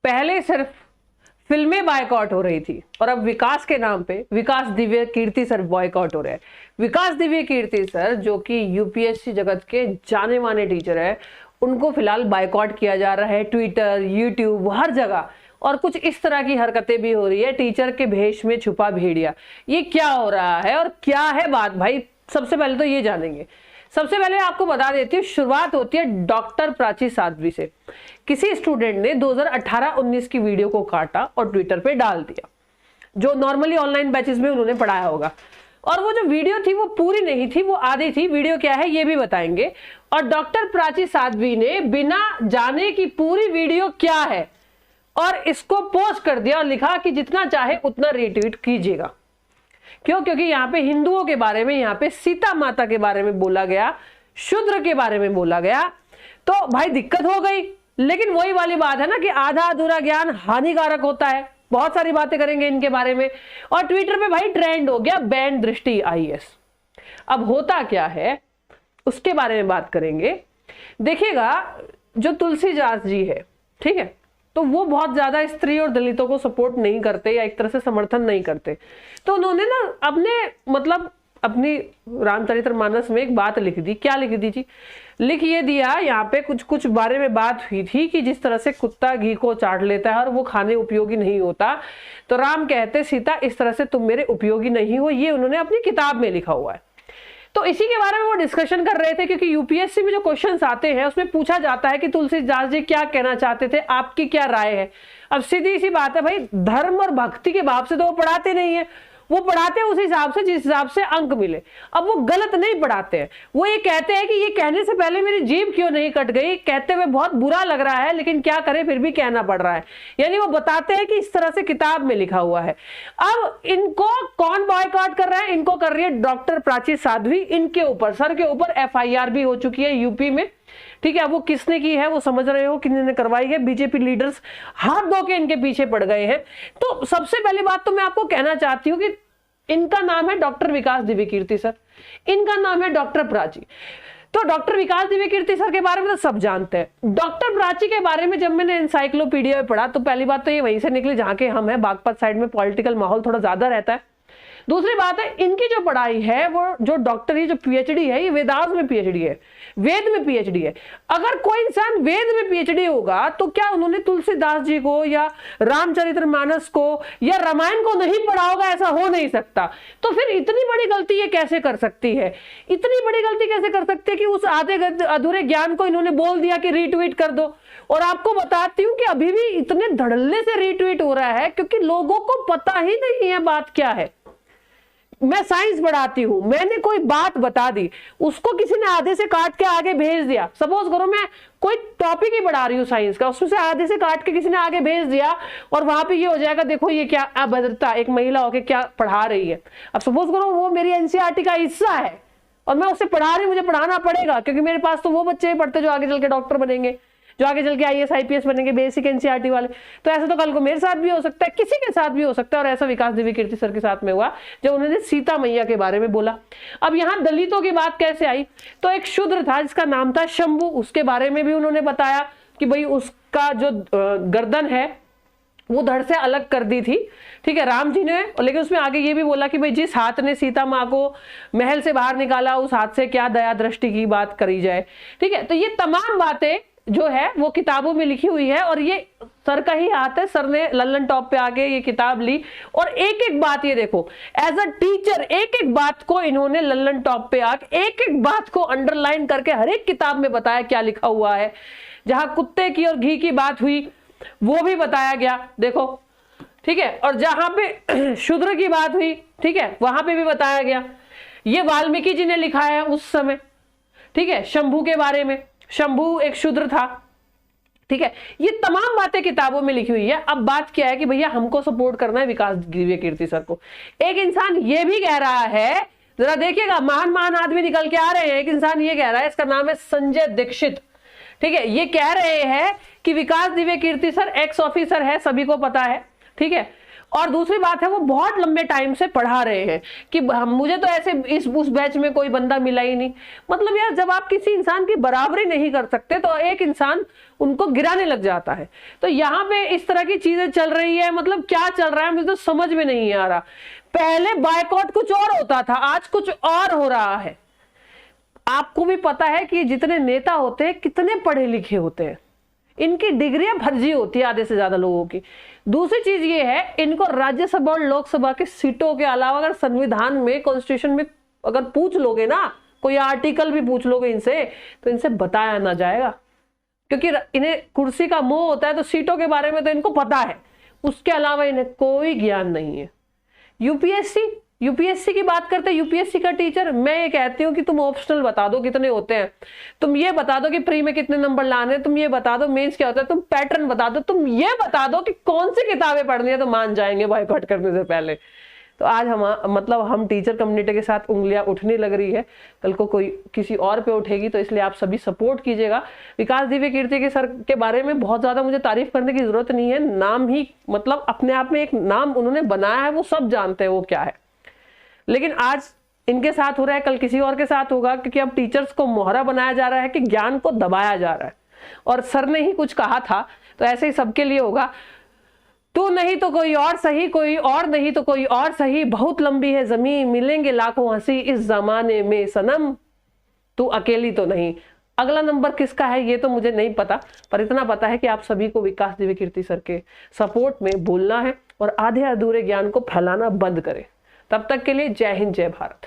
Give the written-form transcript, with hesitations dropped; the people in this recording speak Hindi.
पहले सिर्फ फिल्में बायकॉट हो रही थी और अब विकास के नाम पे विकास दिव्य कीर्ति सर बॉयकॉट हो रहे हैं। विकास दिव्य कीर्ति सर जो कि यूपीएससी जगत के जाने माने टीचर है, उनको फिलहाल बायकॉट किया जा रहा है, ट्विटर, यूट्यूब, हर जगह। और कुछ इस तरह की हरकतें भी हो रही है, टीचर के भेष में छुपा भेड़िया। ये क्या हो रहा है और क्या है बात भाई, सबसे पहले तो ये जानेंगे। सबसे पहले आपको बता देती हूँ, शुरुआत होती है डॉक्टर प्राची साध्वी से। किसी स्टूडेंट ने 2018-19 की वीडियो को काटा और ट्विटर पे डाल दिया, जो नॉर्मली ऑनलाइन बैचेस में उन्होंने पढ़ाया होगा। और वो जो वीडियो थी वो पूरी नहीं थी, वो आधी थी। वीडियो क्या है ये भी बताएंगे। और डॉक्टर प्राची साध्वी ने बिना जाने की पूरी वीडियो क्या है और इसको पोस्ट कर दिया और लिखा कि जितना चाहे उतना रीट्वीट कीजिएगा। क्यों? क्योंकि यहाँ पे हिंदुओं के बारे में, यहाँ पे सीता माता के बारे में बोला गया, शूद्र के बारे में बोला गया। तो भाई दिक्कत हो गई। लेकिन वही वाली बात है ना कि आधा अधूरा ज्ञान हानिकारक होता है। बहुत सारी बातें करेंगे इनके बारे में। और ट्विटर पे भाई ट्रेंड हो गया बैन दृष्टि IAS। अब होता क्या है उसके बारे में बात करेंगे। देखिएगा, जो तुलसीदास जी है, ठीक है, तो वो बहुत ज्यादा स्त्री और दलितों को सपोर्ट नहीं करते या एक तरह से समर्थन नहीं करते। तो उन्होंने ना अपनी रामचरितमानस में एक बात लिख दी। क्या लिख दी जी? लिख ये दिया, यहाँ पे कुछ बारे में बात हुई थी कि जिस तरह से कुत्ता घी को चाट लेता है और वो खाने उपयोगी नहीं होता, तो राम कहते सीता इस तरह से तुम मेरे उपयोगी नहीं हो। ये उन्होंने अपनी किताब में लिखा हुआ है। तो इसी के बारे में वो डिस्कशन कर रहे थे, क्योंकि यूपीएससी में जो क्वेश्चंस आते हैं उसमें पूछा जाता है कि तुलसीदास जी क्या कहना चाहते थे, आपकी क्या राय है। अब सीधी सी बात है भाई, धर्म और भक्ति के भाव से तो वो पढ़ाते नहीं है, वो पढ़ाते हैं उस हिसाब से जिस हिसाब से अंक मिले। अब वो गलत नहीं पढ़ाते हैं। वो ये कहते हैं कि ये कहने से पहले मेरी जीभ क्यों नहीं कट गई, कहते हुए बहुत बुरा लग रहा है, लेकिन क्या करें फिर भी कहना पड़ रहा है। यानी वो बताते हैं कि इस तरह से किताब में लिखा हुआ है। अब इनको कौन बॉयकॉट कर रहा है? इनको कर रही है डॉक्टर प्राची साध्वी। इनके ऊपर, सर के ऊपर FIR भी हो चुकी है यूपी में, ठीक है। वो किसने की है वो समझ रहे हो, किसने करवाई है। बीजेपी लीडर्स हाथ धो के इनके पीछे पड़ गए हैं। तो सबसे पहली बात तो मैं आपको कहना चाहती हूँ कि इनका नाम है डॉक्टर विकास दिव्य कीर्ति सर, इनका नाम है डॉक्टर प्राची। तो डॉक्टर विकास दिव्य कीर्ति सर के बारे में तो सब जानते हैं। डॉक्टर प्राची के बारे में जब मैंने एनसाइक्लोपीडिया में पढ़ा तो पहली बात तो ये वहीं से निकली जहां के हम हैं, बागपत साइड में पॉलिटिकल माहौल थोड़ा ज्यादा रहता है। दूसरी बात है, इनकी जो पढ़ाई है वो जो डॉक्टरी जो PhD है, ये वेदांत में PhD है, वेद में PhD है। अगर कोई इंसान वेद में PhD होगा तो क्या उन्होंने तुलसीदास जी को या रामचरितमानस को या रामायण को नहीं पढ़ा होगा? ऐसा हो नहीं सकता। तो फिर इतनी बड़ी गलती ये कैसे कर सकती है? इतनी बड़ी गलती कैसे कर सकती है कि उस आधे अधूरे ज्ञान को इन्होंने बोल दिया कि रीट्वीट कर दो। और आपको बताती हूं कि अभी भी इतने धड़ल्ले से रीट्वीट हो रहा है क्योंकि लोगों को पता ही नहीं है बात क्या है। मैं साइंस पढ़ाती हूं, मैंने कोई बात बता दी, उसको किसी ने आधे से काट के आगे भेज दिया। सपोज करो मैं कोई टॉपिक ही पढ़ा रही हूं साइंस का, उसमें से आधे से काट के किसी ने आगे भेज दिया और वहां पे ये हो जाएगा, देखो ये क्या अभद्रता, एक महिला होके क्या पढ़ा रही है। अब सपोज करो वो मेरी NCERT का हिस्सा है और मैं उससे पढ़ा रही हूं, मुझे पढ़ाना पड़ेगा क्योंकि मेरे पास तो वो बच्चे पढ़ते जो आगे चल के डॉक्टर बनेंगे, जो आगे चल के IAS IPS बनेंगे, बेसिक NCERT वाले। तो ऐसा तो कल को मेरे साथ भी हो सकता है, किसी के साथ भी हो सकता है। और ऐसा विकास दिव्य कीर्ति सर के साथ में हुआ जब उन्होंने सीता मैया के बारे में बोला। अब यहाँ दलितों की बात कैसे आई? तो एक शूद्र था जिसका नाम था शंभू, उसके बारे में भी उन्होंने बताया कि भाई उसका जो गर्दन है वो धड़ से अलग कर दी थी, ठीक है, राम जी ने। लेकिन उसमें आगे ये भी बोला कि भाई जिस हाथ ने सीता माँ को महल से बाहर निकाला उस हाथ से क्या दया दृष्टि की बात करी जाए, ठीक है। तो ये तमाम बातें जो है वो किताबों में लिखी हुई है और ये सर का ही हाथ है। सर ने लल्लन टॉप पे आके ये किताब ली और एक एक बात, ये देखो एज अ टीचर एक एक बात को इन्होंने लल्लन टॉप पे आके एक एक बात को अंडरलाइन करके हर एक किताब में बताया क्या लिखा हुआ है। जहां कुत्ते की और घी की बात हुई वो भी बताया गया, देखो, ठीक है। और जहां पे शूद्र की बात हुई, ठीक है, वहां पे भी बताया गया। ये वाल्मीकि जी ने लिखा है उस समय, ठीक है, शंभू के बारे में। शंभू एक शूद्र था, ठीक है। ये तमाम बातें किताबों में लिखी हुई है। अब बात क्या है कि भैया हमको सपोर्ट करना है विकास दिव्य कीर्ति सर को। एक इंसान ये भी कह रहा है, जरा देखिएगा, महान महान आदमी निकल के आ रहे हैं। एक इंसान ये कह रहा है, इसका नाम है संजय दीक्षित, ठीक है। ये कह रहे हैं कि विकास दिव्य कीर्ति सर एक्स ऑफिसर है, सभी को पता है, ठीक है। और दूसरी बात है वो बहुत लंबे टाइम से पढ़ा रहे हैं कि मुझे तो ऐसे इस उस बैच में कोई बंदा मिला ही नहीं। मतलब यार जब आप किसी इंसान की बराबरी नहीं कर सकते तो एक इंसान उनको गिराने लग जाता है। तो यहाँ पे इस तरह की चीजें चल रही है, मतलब क्या चल रहा है मुझे तो समझ में नहीं आ रहा। पहले बायकॉट कुछ और होता था, आज कुछ और हो रहा है। आपको भी पता है कि जितने नेता होते हैं कितने पढ़े लिखे होते हैं, इनकी डिग्रियां फर्जी होती है आधे से ज्यादा लोगों की। दूसरी चीज ये है, इनको राज्यसभा और लोकसभा की सीटों के अलावा अगर संविधान में, कॉन्स्टिट्यूशन में अगर पूछ लोगे ना, कोई आर्टिकल भी पूछ लोगे इनसे, तो इनसे बताया ना जाएगा, क्योंकि इन्हें कुर्सी का मोह होता है। तो सीटों के बारे में तो इनको पता है, उसके अलावा इन्हें कोई ज्ञान नहीं है। यूपीएससी की बात करते हैं, यूपीएससी का टीचर, मैं ये कहती हूँ कि तुम ऑप्शनल बता दो कितने होते हैं, तुम ये बता दो कि प्री में कितने नंबर लाने, तुम ये बता दो मेंस क्या होता है, तुम पैटर्न बता दो, तुम ये बता दो कि कौन सी किताबें पढ़नी है, तो मान जाएंगे बॉयकॉट करने से पहले। तो आज हम टीचर कम्युनिटी के साथ उंगलियां उठने लग रही है, कल को कोई किसी और पे उठेगी, तो इसलिए आप सभी सपोर्ट कीजिएगा। विकास दिव्य कीर्ति के सर के बारे में बहुत ज्यादा मुझे तारीफ करने की जरूरत नहीं है, नाम ही मतलब अपने आप में एक नाम उन्होंने बनाया है, वो सब जानते हैं वो क्या है। लेकिन आज इनके साथ हो रहा है, कल किसी और के साथ होगा, क्योंकि अब टीचर्स को मोहरा बनाया जा रहा है कि ज्ञान को दबाया जा रहा है। और सर ने ही कुछ कहा था, तो ऐसे ही सबके लिए होगा, तू नहीं तो कोई और सही, कोई और नहीं तो कोई और सही, बहुत लंबी है जमीन, मिलेंगे लाखों हंसी इस जमाने में सनम, तू अकेली तो नहीं। अगला नंबर किसका है ये तो मुझे नहीं पता, पर इतना पता है कि आप सभी को विकास दिव्य कीर्ति सर के सपोर्ट में बोलना है और आधे अधूरे ज्ञान को फैलाना बंद करें। तब तक के लिए जय हिंद, जय भारत।